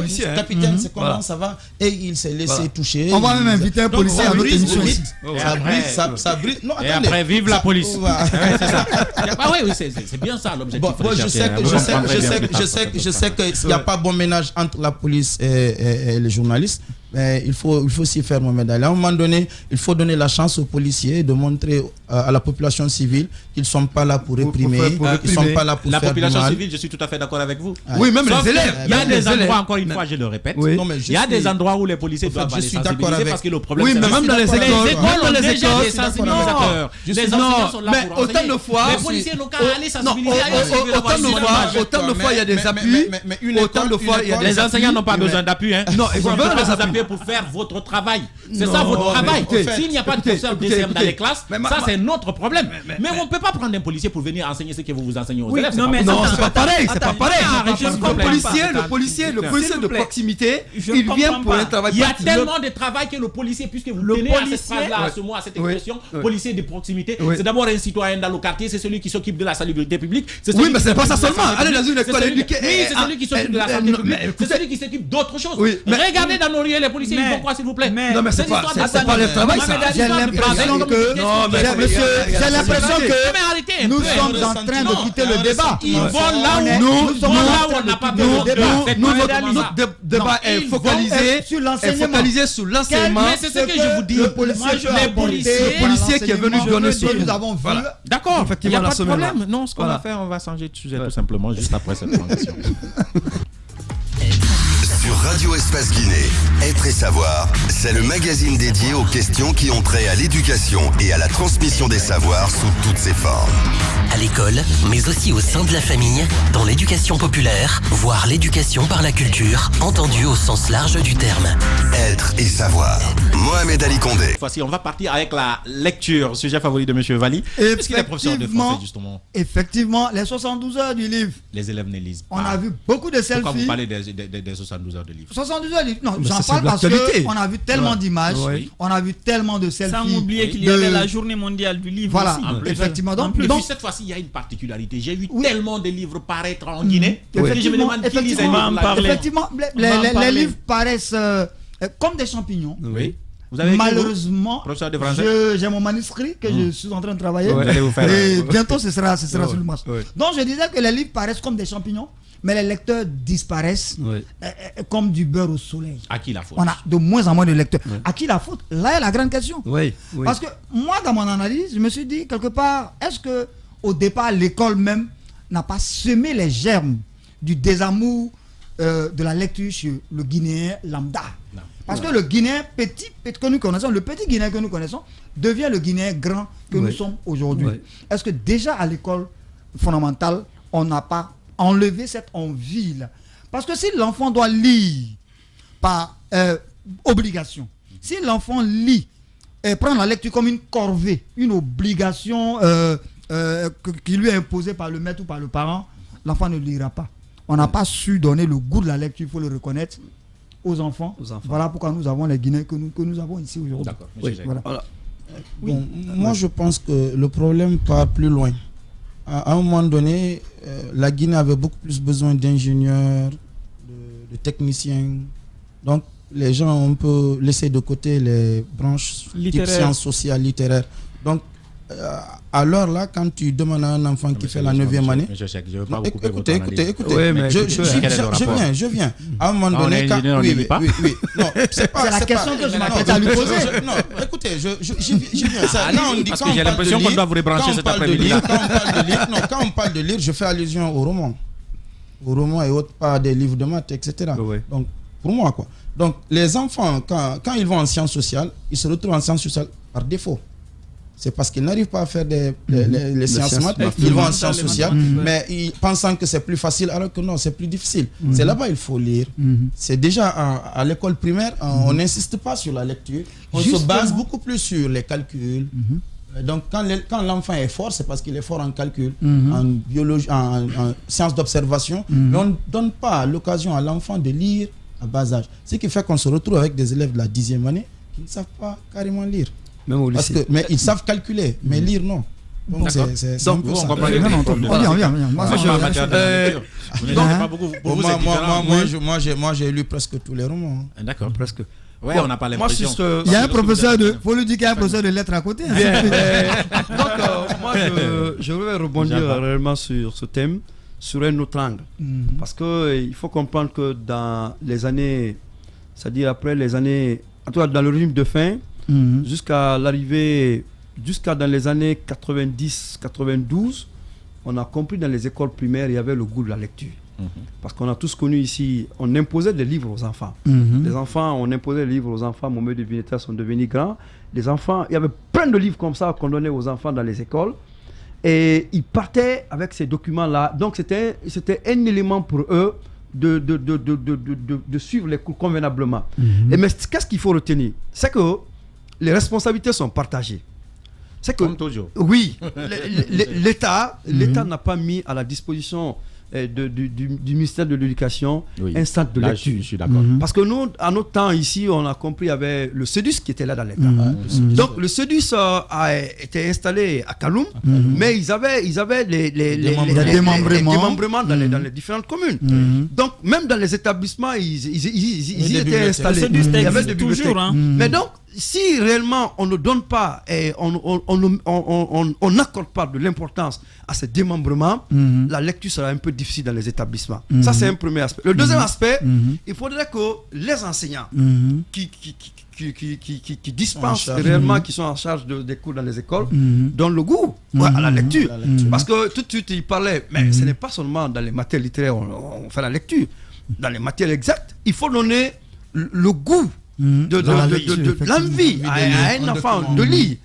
Monsieur, capitaine, c'est comment ça va? Et il s'est laissé toucher. On va même inviter un policier à notre émission. Ça brise. Et après, vive la police. Oui, c'est bien ça l'objectif. Je sais qu'il n'y a pas bon ménage entre la police et les journalistes. Mais il faut aussi faire mon médaille. À un moment donné, il faut donner la chance aux policiers de montrer à la population civile qu'ils ne sont pas là pour réprimer, qu'ils ne sont pas là pour la faire du mal. population civile, je suis tout à fait d'accord avec vous. Oui, même Sauf les élèves. Il y a des endroits, encore une fois, je le répète, Oui. il y a des endroits où les policiers doivent aller sensibiliser parce que le problème, oui, c'est mais même dans les écoles, ont déjà des sensibilisateurs. Les enseignants sont là pour autant de fois, les policiers n'ont qu'à aller sensibiliser. Autant de fois, il y a des appuis. Autant de fois, il y a des les enseignants n'ont pas besoin d'appui. Non, ils ont besoin de appuyer pour faire votre travail. C'est ça votre travail. S'il n'y a pas de professeur DCM dans les classes, ça c'est notre problème. Mais on ne peut pas prendre un policier pour venir enseigner ce que vous enseignez aux élèves. Non, c'est pas pareil. C'est pas pareil. Le policier de proximité, il vient pour un travail. Il y a tellement de travail que le policier, puisque vous tenez à cette phrase-là, à ce mot, à cette expression, policier de proximité, c'est d'abord un citoyen dans le quartier, c'est celui qui s'occupe de la salubrité publique. Oui, mais c'est pas ça seulement. Allez dans une école éduquée. Oui, c'est celui qui s'occupe de la santé publique. C'est celui qui s'occupe d'autres choses. Regardez dans nos rues, les policiers, ils font quoi, s'il vous plaît? Non, mais c'est pas le travail, ça. J'ai l'impression que nous sommes en train de quitter le débat. Ils vont là où on n'a pas besoin de débat. Notre débat est focalisé sur l'enseignement. Mais c'est ce que je vous dis. Le policier qui est venu donner ce que nous avons vu. D'accord, il n'y a pas de semaine-là. problème. Non, ce qu'on va faire, on va changer de sujet tout simplement juste après cette transition. Sur Radio Espace Guinée, Être et Savoir, c'est le magazine dédié aux questions qui ont trait à l'éducation et à la transmission des savoirs sous toutes ses formes. À l'école, mais aussi au sein de la famille, dans l'éducation populaire, voire l'éducation par la culture, entendue au sens large du terme. Être et Savoir. Mohamed Ali Condé. Cette fois-ci, on va partir avec la lecture, sujet favori de M. Valli. Est-ce qu'il est professeur de français, justement? Effectivement, les 72 heures du livre. Les élèves ne lisent pas. On a vu beaucoup de selfies. Pourquoi vous parlez des 72 heures de livre? 72 heures, non, j'en parle parce qu'on a vu tellement d'images, on a vu tellement de selfies. Sans oublier qu'il y avait la journée mondiale du livre. Voilà, aussi. effectivement. Donc, cette fois-ci, il y a une particularité. J'ai vu tellement de livres paraître en Guinée. Je me demande qui lisait effectivement, les livres paraissent comme des champignons. Oui. Malheureusement, j'ai mon manuscrit que je suis en train de travailler. Et bientôt, ce sera sur le marché. Donc, je disais que les livres paraissent comme des champignons, mais les lecteurs disparaissent comme du beurre au soleil. À qui la faute? On a de moins en moins de lecteurs. À qui la faute? Là est la grande question. Parce que moi, dans mon analyse, je me suis dit, quelque part, est-ce que au départ, l'école même n'a pas semé les germes du désamour de la lecture sur le Guinéen lambda? Non. Parce que le Guinéen petit que nous connaissons, le petit Guinéen que nous connaissons, devient le Guinéen grand que nous sommes aujourd'hui. Est-ce que déjà à l'école fondamentale, on n'a pas enlevé cette envie-là? Parce que si l'enfant doit lire par obligation, si l'enfant lit et prend la lecture comme une corvée, une obligation qui lui est imposée par le maître ou par le parent, l'enfant ne lira pas. On n'a pas su donner le goût de la lecture, il faut le reconnaître, aux enfants. Voilà pourquoi nous avons les Guinéens que nous avons ici aujourd'hui. D'accord. Voilà. Bon, moi, je pense que le problème part plus loin. À un moment donné, la Guinée avait beaucoup plus besoin d'ingénieurs, de techniciens. Donc, les gens ont un peu laissé de côté les branches type sciences sociales, littéraires. Donc, à l'heure là, quand tu demandes à un enfant qui fait la 9e année, écoutez, je viens. À un moment donné, oui. Non, c'est la question que je m'apprête à lui poser. Non, écoutez, je viens. Parce que j'ai l'impression qu'on doit vous rebrancher cet après-midi. Quand on parle de lire, je fais allusion au roman et autres, pas des livres de maths, etc. Donc, pour moi, quoi. Donc, les enfants, quand ils vont en sciences sociales, ils se retrouvent en sciences sociales par défaut. C'est parce qu'ils n'arrivent pas à faire les sciences maths, ils vont en sciences sociales, mais ils pensant que c'est plus facile, alors que non, c'est plus difficile. C'est là-bas il faut lire. C'est déjà à l'école primaire, on n'insiste pas sur la lecture, on se base beaucoup plus sur les calculs. Donc quand l'enfant est fort, c'est parce qu'il est fort en calcul, en biologie, en sciences d'observation, mais on ne donne pas l'occasion à l'enfant de lire à bas âge. Ce qui fait qu'on se retrouve avec des élèves de la 10e année qui ne savent pas carrément lire. Même au lycée. Mais ils savent calculer, mais lire non. Donc c'est un peu ça. Moi j'ai lu presque tous les romans. D'accord, presque. Ouais, on n'a pas l'impression. Il y a un professeur faut lui dire qu'il y a un professeur de lettres à côté. Donc moi je vais rebondir réellement sur ce thème, sur un autre angle. Parce qu'il faut comprendre que dans les années c'est-à-dire après les années, en tout cas dans le régime de faim, jusqu'à l'arrivée, jusqu'à dans les années 90-92, on a compris dans les écoles primaires, il y avait le goût de la lecture. Parce qu'on a tous connu ici, on imposait des livres aux enfants. Les enfants, on imposait des livres aux enfants, Mohamed de Vineta sont devenus grands. Les enfants, il y avait plein de livres comme ça qu'on donnait aux enfants dans les écoles. Et ils partaient avec ces documents-là. Donc c'était un élément pour eux de suivre les cours convenablement. Mais qu'est-ce qu'il faut retenir? C'est que les responsabilités sont partagées. C'est que, comme toujours. Oui, l'État n'a pas mis à la disposition du ministère de l'Éducation un centre de lecture. Je suis d'accord. Parce que nous, à notre temps ici, on a compris, il y avait le CEDUS qui était là dans l'État. Donc le CEDUS a été installé à Kaloum, mais ils avaient les démembrements dans les différentes communes. Donc même dans les établissements, ils étaient installés. Il y avait des bibliothèques. Toujours, Mais donc, si réellement on ne donne pas et on n'accorde pas de l'importance à ces démembrements, la lecture sera un peu difficile dans les établissements. Ça, c'est un premier aspect. Le deuxième aspect, il faudrait que les enseignants qui dispensent réellement, qui sont en charge des cours dans les écoles, donnent le goût à la lecture. Parce que tout de suite, il parlait, mais ce n'est pas seulement dans les matières littéraires on fait la lecture. Dans les matières exactes, il faut donner le goût de l'envie à un enfant de lire.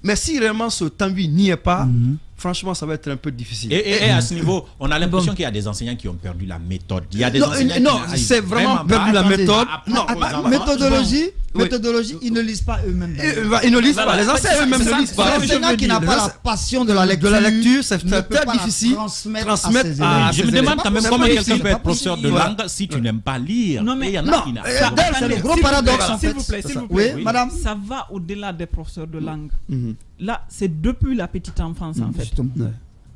Mais si vraiment cette envie n'y est pas, franchement, ça va être un peu difficile. Et à ce niveau, on a l'impression qu'il y a des enseignants qui ont perdu la méthode. Il y a des enseignants non, c'est vraiment perdu la méthode. Non, méthodologie, ils ne lisent pas eux-mêmes. Ils ne lisent pas. Les enseignants eux-mêmes ne lisent pas. Les enseignants qui n'ont pas la passion de la lecture, c'est très difficile. Transmettre. Je me demande quand même comment quelqu'un peut être professeur de langue si tu n'aimes pas lire. Non, mais il y en a qui n'aiment pas. C'est le gros paradoxe en fait. S'il vous plaît. Oui, madame. Ça va au-delà des professeurs de langue. Là, c'est depuis la petite enfance en fait.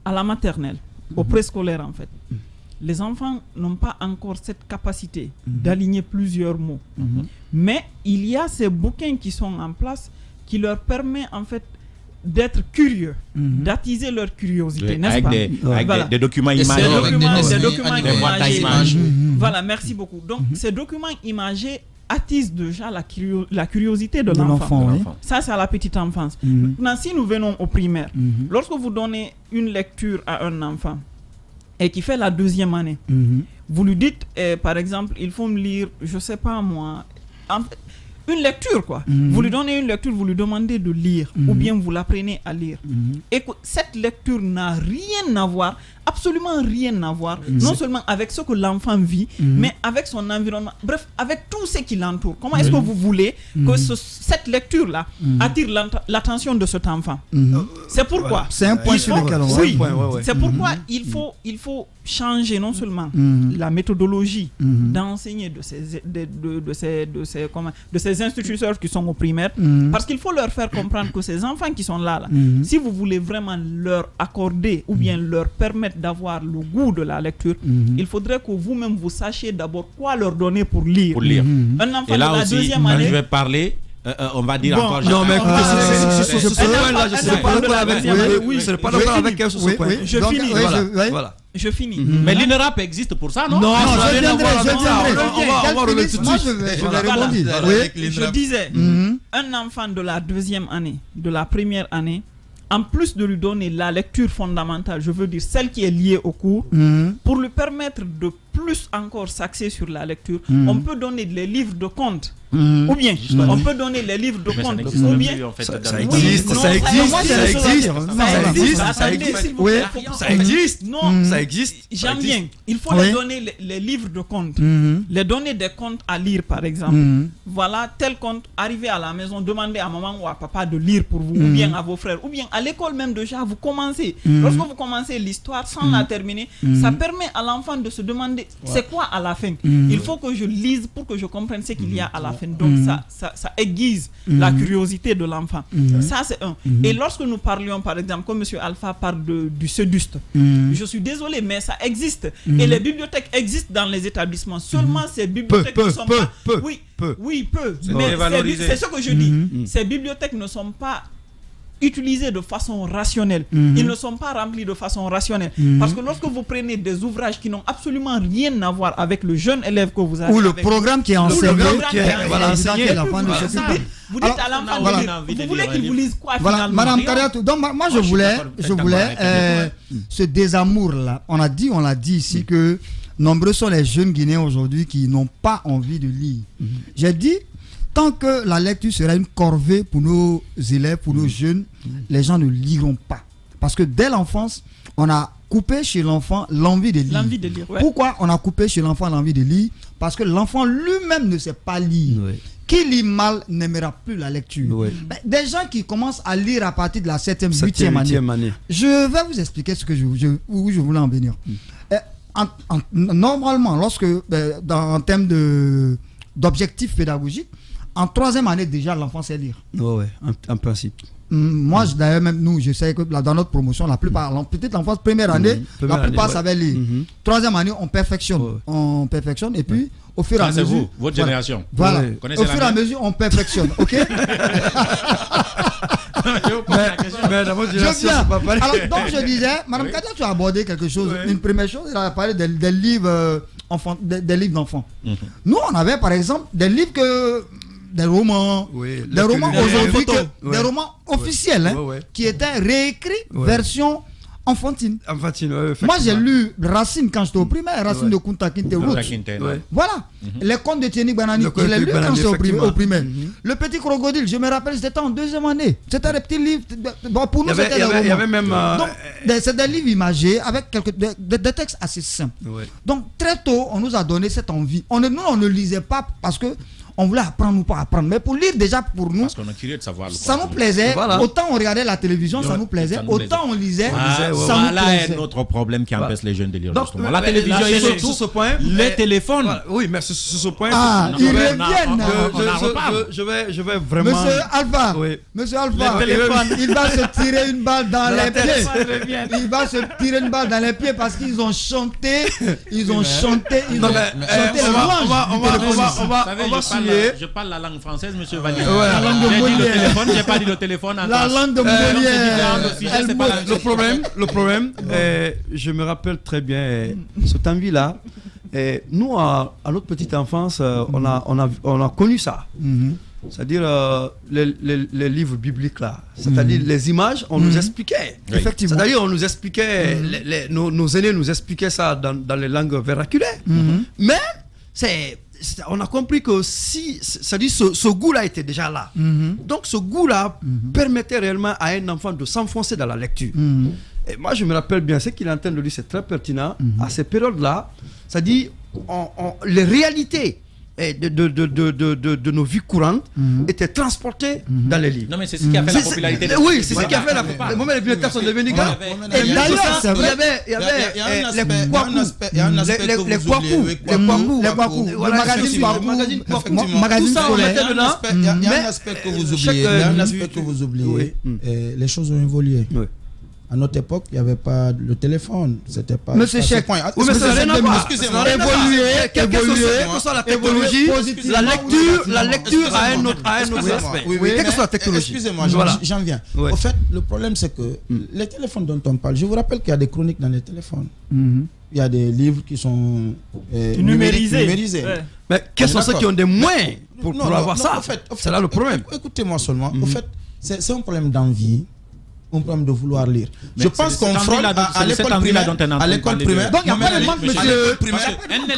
À la maternelle, au préscolaire en fait. Les enfants n'ont pas encore cette capacité d'aligner plusieurs mots. Mais il y a ces bouquins qui sont en place qui leur permettent en fait d'être curieux, d'attiser leur curiosité, n'est-ce pas? Avec des documents imagés. Des documents imagés. Voilà, merci beaucoup. Donc, ces documents imagés attise déjà la curiosité de l'enfant. Oui. Ça, c'est à la petite enfance. Maintenant, si nous venons au primaire, lorsque vous donnez une lecture à un enfant et qui fait la 2e année, vous lui dites, par exemple, il faut me lire, je ne sais pas moi, une lecture quoi. Vous lui donnez une lecture, vous lui demandez de lire ou bien vous l'apprenez à lire. Et que cette lecture n'a rien à voir, absolument rien à voir, non seulement avec ce que l'enfant vit, mais avec son environnement, bref, avec tout ce qui l'entoure. Comment est-ce que vous voulez que cette lecture-là attire l'attention de cet enfant? C'est pourquoi. C'est un point sur lequel on va. Oui, c'est pourquoi il faut changer non seulement la méthodologie d'enseigner de ces instituteurs qui sont au primaire, parce qu'il faut leur faire comprendre que ces enfants qui sont là, si vous voulez vraiment leur accorder ou bien leur permettre d'avoir le goût de la lecture, il faudrait que vous-même vous sachiez d'abord quoi leur donner pour lire. Un enfant et là de la aussi, 2e quand année, je vais parler, on va dire encore. Non, mais écoutez, sur ce point-là, je ne serai pas d'accord avec vous. Je ne serai pas d'accord avec elle sur ce point. Je finis. Voilà. Je finis. Mais l'INRAP existe pour ça, non? Non, je viendrai. On va revenir tout de suite. Je vais rebondir. Je disais, un enfant de la 2e année, de la 1re année, en plus de lui donner la lecture fondamentale, je veux dire celle qui est liée au cours, pour lui permettre de plus encore s'axer sur la lecture, on peut donner les livres de contes. Ou bien, on peut donner les livres de contes. Ou bien, ça existe. Non, ça existe. J'aime bien. Il faut les donner les livres de contes. Les donner des contes à lire, par exemple. Voilà, tel conte, arrivez à la maison, demandez à maman ou à papa de lire pour vous, ou bien à vos frères, ou bien à l'école même déjà, vous commencez. Lorsque vous commencez l'histoire sans la terminer, ça permet à l'enfant de se demander c'est quoi à la fin. Il faut que je lise pour que je comprenne ce qu'il y a à la fin. Donc ça aiguise la curiosité de l'enfant. Ça c'est un. Et lorsque nous parlions par exemple, comme M. Alpha parle du SEDUST, je suis désolé mais ça existe. Et les bibliothèques existent dans les établissements. Seulement ces bibliothèques ne sont pas... Oui, peu. Mais c'est ce que je dis. Ces bibliothèques ne sont pas utilisés de façon rationnelle. Ils ne sont pas remplis de façon rationnelle. Parce que lorsque vous prenez des ouvrages qui n'ont absolument rien à voir avec le jeune élève que vous avez, ou le programme qui est enseigné, vous dites à l'enfant, vous voulez qu'il vous lise quoi finalement? Madame Kariatou, donc moi je voulais ce désamour-là. On l'a dit ici que nombreux sont les jeunes Guinéens aujourd'hui qui n'ont pas envie de lire. J'ai dit, tant que la lecture sera une corvée pour nos élèves, pour nos jeunes, les gens ne liront pas. Parce que dès l'enfance, on a coupé chez l'enfant l'envie de lire. Pourquoi on a coupé chez l'enfant l'envie de lire? Parce que l'enfant lui-même ne sait pas lire. Qui lit mal n'aimera plus la lecture. Des gens qui commencent à lire à partir de la 7e, 8e année. Je vais vous expliquer où je voulais en venir. Normalement, lorsque, en termes d'objectifs pédagogiques, en 3e année déjà, l'enfant sait lire. En principe. Moi, d'ailleurs, même nous, je sais que dans notre promotion, la plupart, peut-être l'enfance première année, la plupart savaient lire. 3e année, on perfectionne. On perfectionne et puis, au fur et à mesure. C'est vous, votre génération. Voilà. Au fur et à mesure, on perfectionne. Ok? Mais dans votre génération, c'est pas pareil. Alors, donc, je disais, Madame Kadia, tu as abordé quelque chose. Une première chose, elle a parlé des livres d'enfants. Nous, on avait, par exemple, des livres des romans aujourd'hui, des romans officiels qui étaient réécrits version enfantine. Moi j'ai lu Racine quand j'étais au primaire, Racine de Kunta Kinte Roots. Voilà. Les contes de Tieni Banani, je l'ai lu quand j'étais au primaire. Le petit crocodile, je me rappelle, c'était en 2e année. C'était des petits livres. Bon, pour nous, c'était des romans. Il y avait même. Donc, c'est des livres imagés avec des textes assez simples. Donc, très tôt, on nous a donné cette envie. Nous, on ne lisait pas parce que on voulait apprendre ou pas apprendre, mais pour lire déjà pour nous, parce qu'on est curieux de savoir ça nous plaisait. Autant on regardait la télévision, ça nous plaisait, autant on lisait, ça nous plaisait. Là est notre problème qui empêche les jeunes de lire. Justement. La télévision et surtout ce point, les téléphones. Oui, mais sur ce point, ils reviennent. Je vais vraiment. Monsieur Alpha, il va se tirer une balle dans les pieds. Il va se tirer une balle dans les pieds parce qu'ils ont chanté, ils ont chanté le louange. On va je parle la langue française, monsieur Valier. La langue de Molière. J'ai pas dit le téléphone. La langue de Molière. Le problème, je me rappelle très bien cette envie-là. Nous, à notre petite enfance, on a connu ça. C'est-à-dire les livres bibliques là. C'est-à-dire les images, on nous expliquait. Effectivement. C'est-à-dire on nous expliquait, nos aînés nous expliquaient ça dans les langues vernaculaires. Mais on a compris que ce goût-là était déjà là. Donc ce goût-là permettait réellement à un enfant de s'enfoncer dans la lecture. Et moi je me rappelle bien, ce qu'il est en train de dire, c'est très pertinent. À ces périodes-là, c'est-à-dire les réalités de nos vies courantes étaient transportées dans les livres. Non mais c'est ce qui a fait la popularité. Oui, c'est ce qui a fait le moment où les bibliothèques sont devenus grands. Et d'ailleurs, il y avait les Kwaku, le magazine scolaire. Il y a un aspect que vous oubliez. Les choses ont évolué. À notre époque, il n'y avait pas le téléphone. C'était pas. Monsieur Cheikh, excusez-moi. Quelle que soit la technologie, la lecture a un autre aspect. Quelle que soit la technologie. Excusez-moi, j'en viens. Au fait, le problème, c'est que les téléphones dont on parle, je vous rappelle qu'il y a des chroniques dans les téléphones. Il y a des livres qui sont numérisés. Mais quels sont ceux qui ont des moyens pour avoir ça? C'est là le problème. Écoutez-moi seulement. Au fait, c'est un problème d'envie. Un problème de vouloir lire. Je pense qu'on frôle à l'école primaire. À l'école primaire. Donc il n'y a pas de manque, monsieur.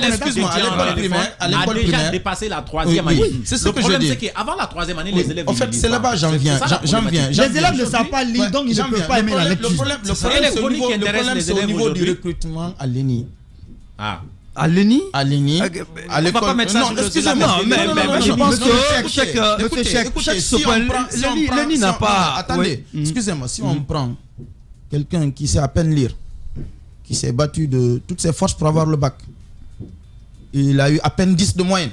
Excuse-moi, à l'école primaire. A déjà dépassé la 3e année. C'est ce que je dis. Le problème, c'est qu'avant la 3e année, les élèves. En fait, c'est là-bas, j'en viens. Les élèves ne savent pas lire, donc ils ne peuvent pas aimer la lecture. Le problème, c'est au niveau du recrutement à l'ENI. À l'ENI, à l'école. On va pas mettre ça sur le excusez-moi, mais je pense que l'ENI n'a pas. Attendez, excusez-moi, si on prend quelqu'un qui sait à peine lire, qui s'est battu de toutes ses forces pour avoir le bac, il a eu à peine 10 de moyenne,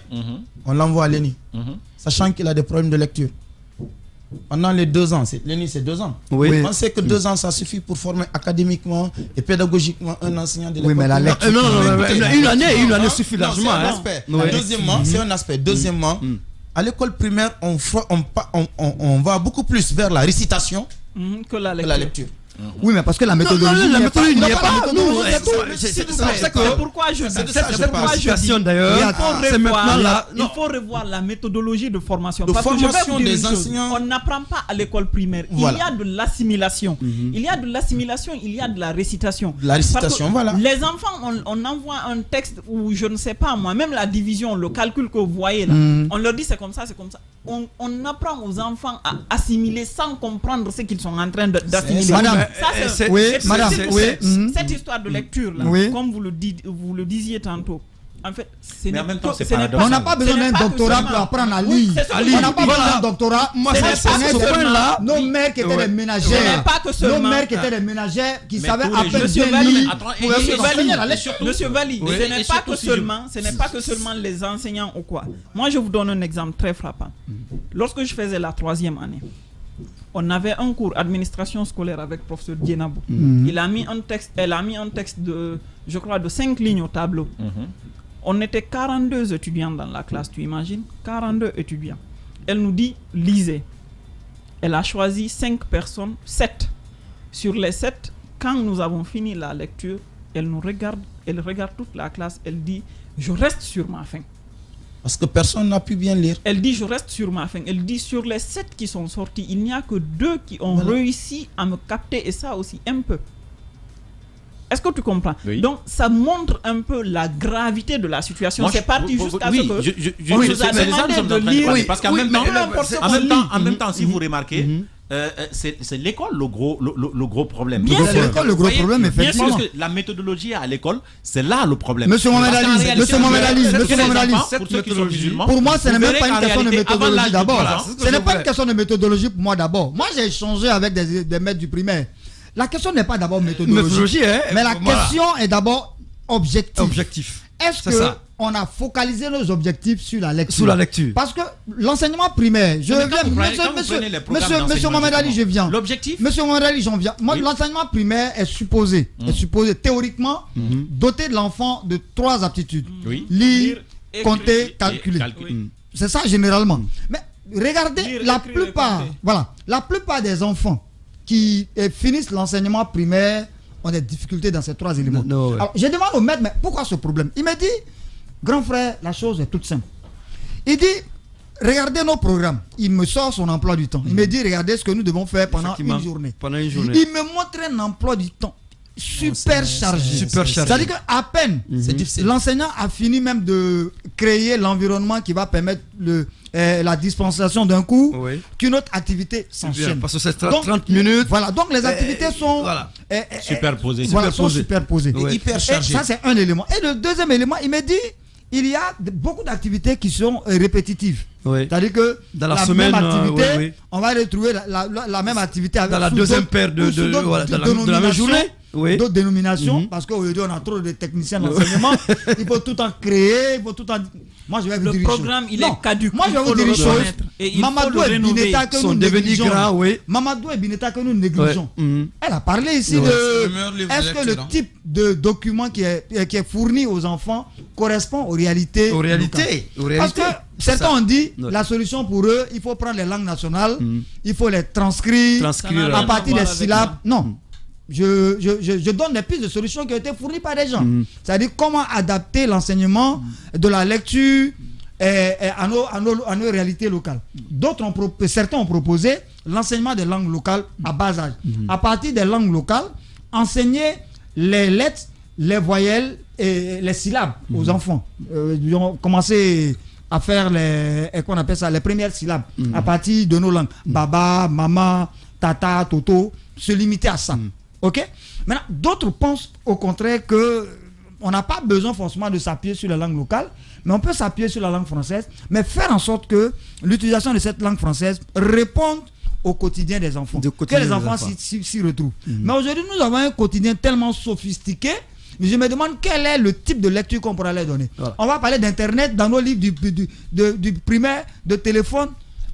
on l'envoie à l'ENI, sachant qu'il a des problèmes de lecture. Pendant les 2 ans, l'ENI c'est 2 ans. Vous pensez que 2 ans ça suffit pour former académiquement et pédagogiquement un enseignant de l'école? Oui, mais la lecture. Une année suffit largement. Deuxièmement, c'est un aspect. Deuxièmement, à l'école primaire, on va beaucoup plus vers la récitation Que la lecture. Oui, mais parce que la méthodologie la méthodologie n'y est pas. C'est pourquoi je dis cette situation d'ailleurs. Il faut revoir la méthodologie de formation. Parce que je vais vous dire une chose, on n'apprend pas à l'école primaire. Il y a de l'assimilation. Il y a de l'assimilation, il y a de la récitation. La récitation, voilà. Les enfants, on envoie un texte où je ne sais pas moi, même la division, le calcul que vous voyez là, on leur dit c'est comme ça, c'est comme ça. On apprend aux enfants à assimiler sans comprendre ce qu'ils sont en train d'assimiler. Cette histoire de lecture là, comme vous le disiez tantôt, en fait, mais en même temps, on n'a pas besoin d'un doctorat pour apprendre à lire. On n'a pas besoin d'un doctorat. Nos mères qui étaient des ménagères, nos mères qui étaient des ménagères qui savaient à peine bien lire. Monsieur Valli, ce n'est pas que seulement les enseignants ou quoi. Moi, je vous donne un exemple très frappant. Lorsque je faisais la 3e année, on avait un cours administration scolaire avec professeur Dienabou. Elle a mis un texte de, je crois, de 5 lignes au tableau. On était 42 étudiants dans la classe, tu imagines? 42 étudiants. Elle nous dit, lisez. Elle a choisi 5 personnes, 7. Sur les 7, quand nous avons fini la lecture, elle regarde toute la classe, elle dit, je reste sur ma faim. Parce que personne n'a pu bien lire. Elle dit, je reste sur ma faim. Elle dit, sur les 7 qui sont sortis, il n'y a que 2 qui ont réussi à me capter, et ça aussi un peu. Est-ce que tu comprends? Donc, ça montre un peu la gravité de la situation. C'est parti juste à ce que on nous a demandé de lire. Parce qu'en même temps, si vous remarquez, c'est l'école le gros problème. C'est l'école le gros problème, effectivement. Parce que la méthodologie à l'école, c'est là le problème. Monsieur Mohamed Ali, pour ceux qui sont musulmans, pour moi, ce n'est même pas une question de méthodologie d'abord. Ce n'est pas une question de méthodologie pour moi d'abord. Moi, j'ai échangé avec des maîtres du primaire. La question n'est pas d'abord méthodologie, mais la question est d'abord objectif. Est-ce qu'on a focalisé nos objectifs sur la lecture? Parce que l'enseignement primaire, Monsieur Mohamed Ali, je viens. L'objectif? Monsieur Mohamed Ali, j'en viens. Moi, l'enseignement primaire est supposé théoriquement doter de l'enfant de 3 aptitudes. Lire, compter, calculer. C'est ça généralement. Mais regardez, la plupart des enfants qui finissent l'enseignement primaire ont des difficultés dans ces 3 éléments. Alors, je demande au maître, mais pourquoi ce problème? Il me dit, grand frère, la chose est toute simple. Il dit, regardez nos programmes. Il me sort son emploi du temps. Il me dit, regardez ce que nous devons faire pendant une journée. Il me montre un emploi du temps super chargé. C'est-à-dire qu'à peine l'enseignant a fini même de créer l'environnement qui va permettre la dispensation d'un cours, qu'une autre activité s'enchaîne. Parce que c'est 30 minutes. Voilà, donc les activités sont superposées. Et hyper chargées. Ça, c'est un élément. Et le deuxième élément, il me dit, il y a beaucoup d'activités qui sont répétitives. C'est-à-dire que dans la semaine, même activité, on va retrouver la même activité avec dans la deuxième paire de la même journée. D'autres dénominations, parce qu'aujourd'hui on a trop de techniciens d'enseignement. Il faut tout en créer, il faut tout en. Moi je vais vous dire. Le programme il est caduc. Moi je vais vous dire une chose. Mamadou et Bineta que nous négligeons. Mamadou et Bineta que nous négligeons. Elle a parlé ici de. Est-ce que le type de document qui est fourni aux enfants correspond aux réalités? Parce que certains ont dit la solution pour eux, il faut prendre les langues nationales, il faut les transcrire à partir des syllabes. Non. Je donne des pistes de solutions qui ont été fournies par des gens. C'est-à-dire comment adapter l'enseignement de la lecture à nos réalités locales. Certains ont proposé l'enseignement des langues locales à bas âge. À partir des langues locales, enseigner les lettres, les voyelles et les syllabes aux enfants. Ils ont commencé à faire qu'on appelle ça, les premières syllabes à partir de nos langues. Baba, maman, tata, toto, se limiter à ça. Ok? Maintenant, d'autres pensent au contraire que on n'a pas besoin forcément de s'appuyer sur la langue locale, mais on peut s'appuyer sur la langue française, mais faire en sorte que l'utilisation de cette langue française réponde au quotidien des enfants, que les enfants s'y retrouvent. Mais aujourd'hui, nous avons un quotidien tellement sophistiqué, mais je me demande quel est le type de lecture qu'on pourra leur donner. On va parler d'internet dans nos livres du primaire, de téléphone.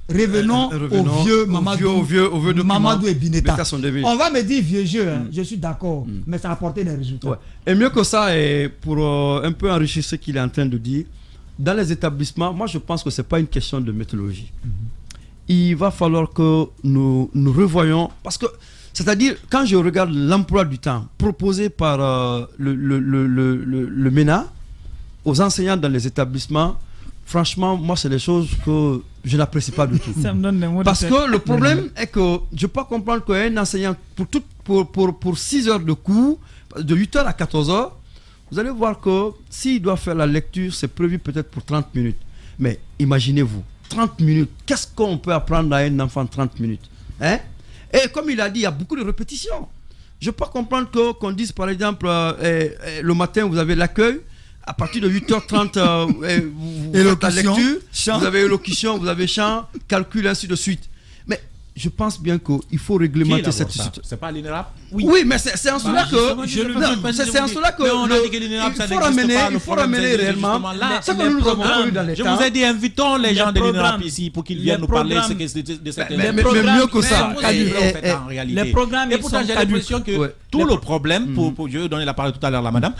Revenons au vieux Mamadou et Bineta. On va me dire vieux jeu, je suis d'accord, mais ça a apporté des résultats. Et mieux que ça, et pour un peu enrichir ce qu'il est en train de dire, dans les établissements, moi je pense que ce n'est pas une question de méthodologie. il va falloir que nous revoyions, parce que, c'est-à-dire, quand je regarde l'emploi du temps proposé par le MENA aux enseignants dans les établissements, franchement, moi, c'est des choses que je n'apprécie pas du tout. Ça me donne des mots Parce que le problème est que je peux comprendre qu'un enseignant, pour 6 heures de cours, de 8 heures à 14 heures, vous allez voir que s'il doit faire la lecture, c'est prévu peut-être pour 30 minutes. Mais imaginez-vous, 30 minutes, qu'est-ce qu'on peut apprendre à un enfant 30 minutes, hein? Et comme il a dit, il y a beaucoup de répétitions. Je peux comprendre qu'on dise, par exemple, le matin, vous avez l'accueil. À partir de 8h30, vous faites la lecture. Chant. Vous avez élocution, vous avez chant, calcul, ainsi de suite. Mais je pense bien qu'il faut réglementer cette situation. C'est pas l'INERAP? Oui, mais c'est en cela que... C'est en cela que... Il faut ramener réellement... Ce que nous avons eu dans les temps... Je vous ai dit, invitons les gens de l'INERAP ici pour qu'ils viennent nous parler de cette... Mais mieux que ça. Les programmes, et pourtant, j'ai l'impression que tout le problème, pour je vais donner la parole tout à l'heure à la madame,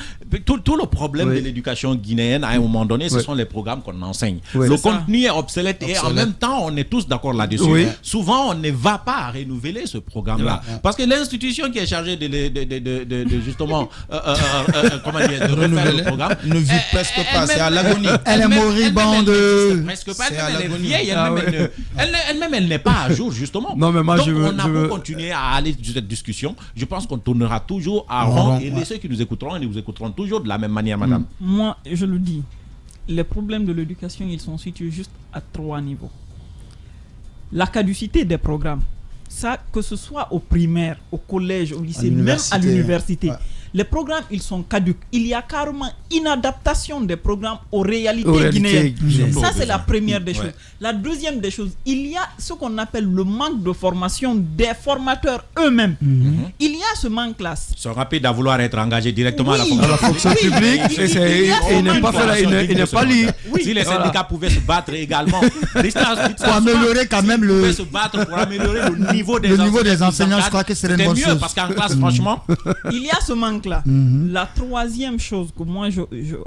tout le problème de l'éducation guinéenne, à un moment donné, ce sont les programmes qu'on enseigne. Le contenu est obsolète et en même temps, on est tous d'accord là-dessus. Souvent, on ne va pas renouveler ce programme-là. Parce que l'institution qui est chargée de justement comment dire, de refaire le programme ne vit presque pas, c'est à l'agonie. Elle est moribonde. Presque pas, elle est vieille, elle-même elle n'est pas à jour justement. Non, mais moi, donc on a beau continuer à aller sur cette discussion, je pense qu'on tournera toujours à rond et ceux qui nous écouteront, ils nous écouteront toujours de la même manière, madame. Moi, je le dis, les problèmes de l'éducation, ils sont situés juste à 3 niveaux. La caducité des programmes, ça, que ce soit au primaire, au collège, au lycée, même à l'université, les programmes, ils sont caducs. Il y a carrément inadaptation des programmes aux réalités guinéennes. Ça, c'est la première des choses. La deuxième des choses, il y a ce qu'on appelle le manque de formation des formateurs eux-mêmes. Il y a ce manque-là. Ils sont rapides à vouloir être engagés directement à la fonction publique. Il n'est pas fait, il n'est pas lié. Si les syndicats pouvaient se battre également, pour améliorer quand même le niveau des enseignants, je crois que c'est une bonne chose. Parce qu'en classe, franchement, il y a ce manque-là. La troisième chose que moi,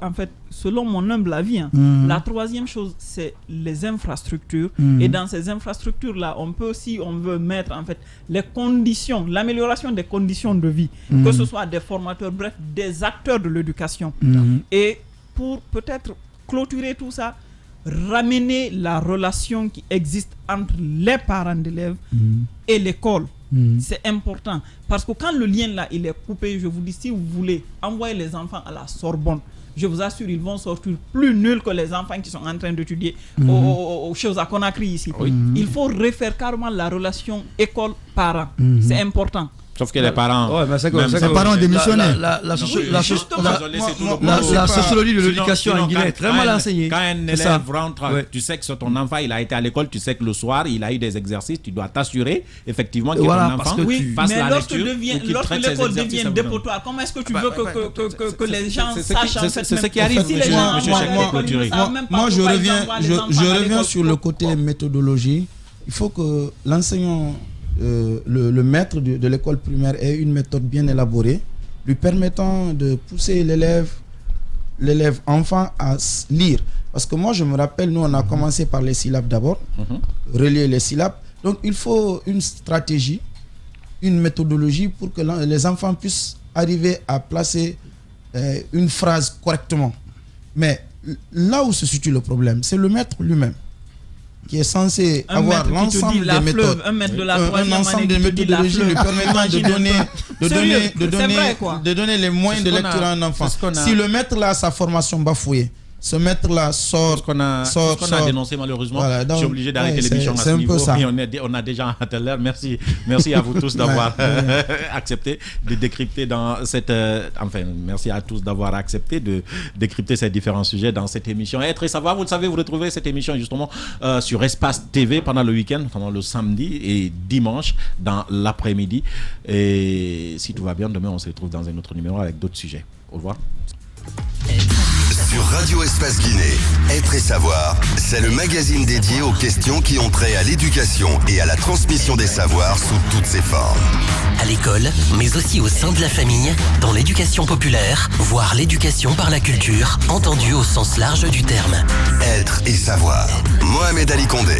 en fait, selon mon humble avis, la troisième chose, c'est les infrastructures. Et dans ces infrastructures-là, on peut, si on veut mettre en fait les conditions, l'amélioration des conditions de vie, que ce soit des formateurs, bref, des acteurs de l'éducation. Et pour peut-être clôturer tout ça, ramener la relation qui existe entre les parents d'élèves et l'école. C'est important parce que quand le lien là il est coupé, je vous dis, si vous voulez envoyer les enfants à la Sorbonne, je vous assure, ils vont sortir plus nuls que les enfants qui sont en train d'étudier aux choses à Conakry ici. Il faut refaire carrément la relation école-parent. C'est important. Sauf que les parents, les parents ont démissionné. La sociologie de l'éducation en Guinée est très mal enseignée. Quand un élève rentre, tu sais que c'est ton enfant, il a été à l'école, tu sais que le soir, il a eu des exercices, tu dois t'assurer effectivement que ton enfant fasse la lecture. Mais lorsque l'école devient dépotoir, comment est-ce que tu veux que les gens sachent en fait? C'est ce qui arrive, Moi, je reviens sur le côté méthodologie. Il faut que l'enseignant, le maître de l'école primaire ait une méthode bien élaborée, lui permettant de pousser l'élève enfant à lire. Parce que moi, je me rappelle, nous, on a commencé par les syllabes d'abord, relier les syllabes. Donc, il faut une stratégie, une méthodologie pour que les enfants puissent arriver à placer une phrase correctement. Mais là où se situe le problème, c'est le maître lui-même qui est censé avoir l'ensemble des méthodes, un ensemble de méthodologies lui permettant de donner les moyens de lecture à un enfant. Si le maître là a sa formation bafouée, ce maître-là sort. Ce qu'on a dénoncé malheureusement. Voilà, je suis obligé d'arrêter l'émission à ce niveau. On a déjà à l'heure. Merci à vous tous d'avoir accepté de décrypter dans cette. Merci à tous d'avoir accepté de décrypter ces différents sujets dans cette émission. Être et savoir, vous le savez, vous retrouvez cette émission justement sur Espace TV pendant le week-end, pendant le samedi et dimanche dans l'après-midi. Et si tout va bien, demain on se retrouve dans un autre numéro avec d'autres sujets. Au revoir. Sur Radio Espace Guinée, Être et Savoir, c'est le magazine dédié aux questions qui ont trait à l'éducation et à la transmission des savoirs sous toutes ses formes. À l'école, mais aussi au sein de la famille, dans l'éducation populaire, voire l'éducation par la culture, entendue au sens large du terme. Être et Savoir. Mohamed Ali Condé.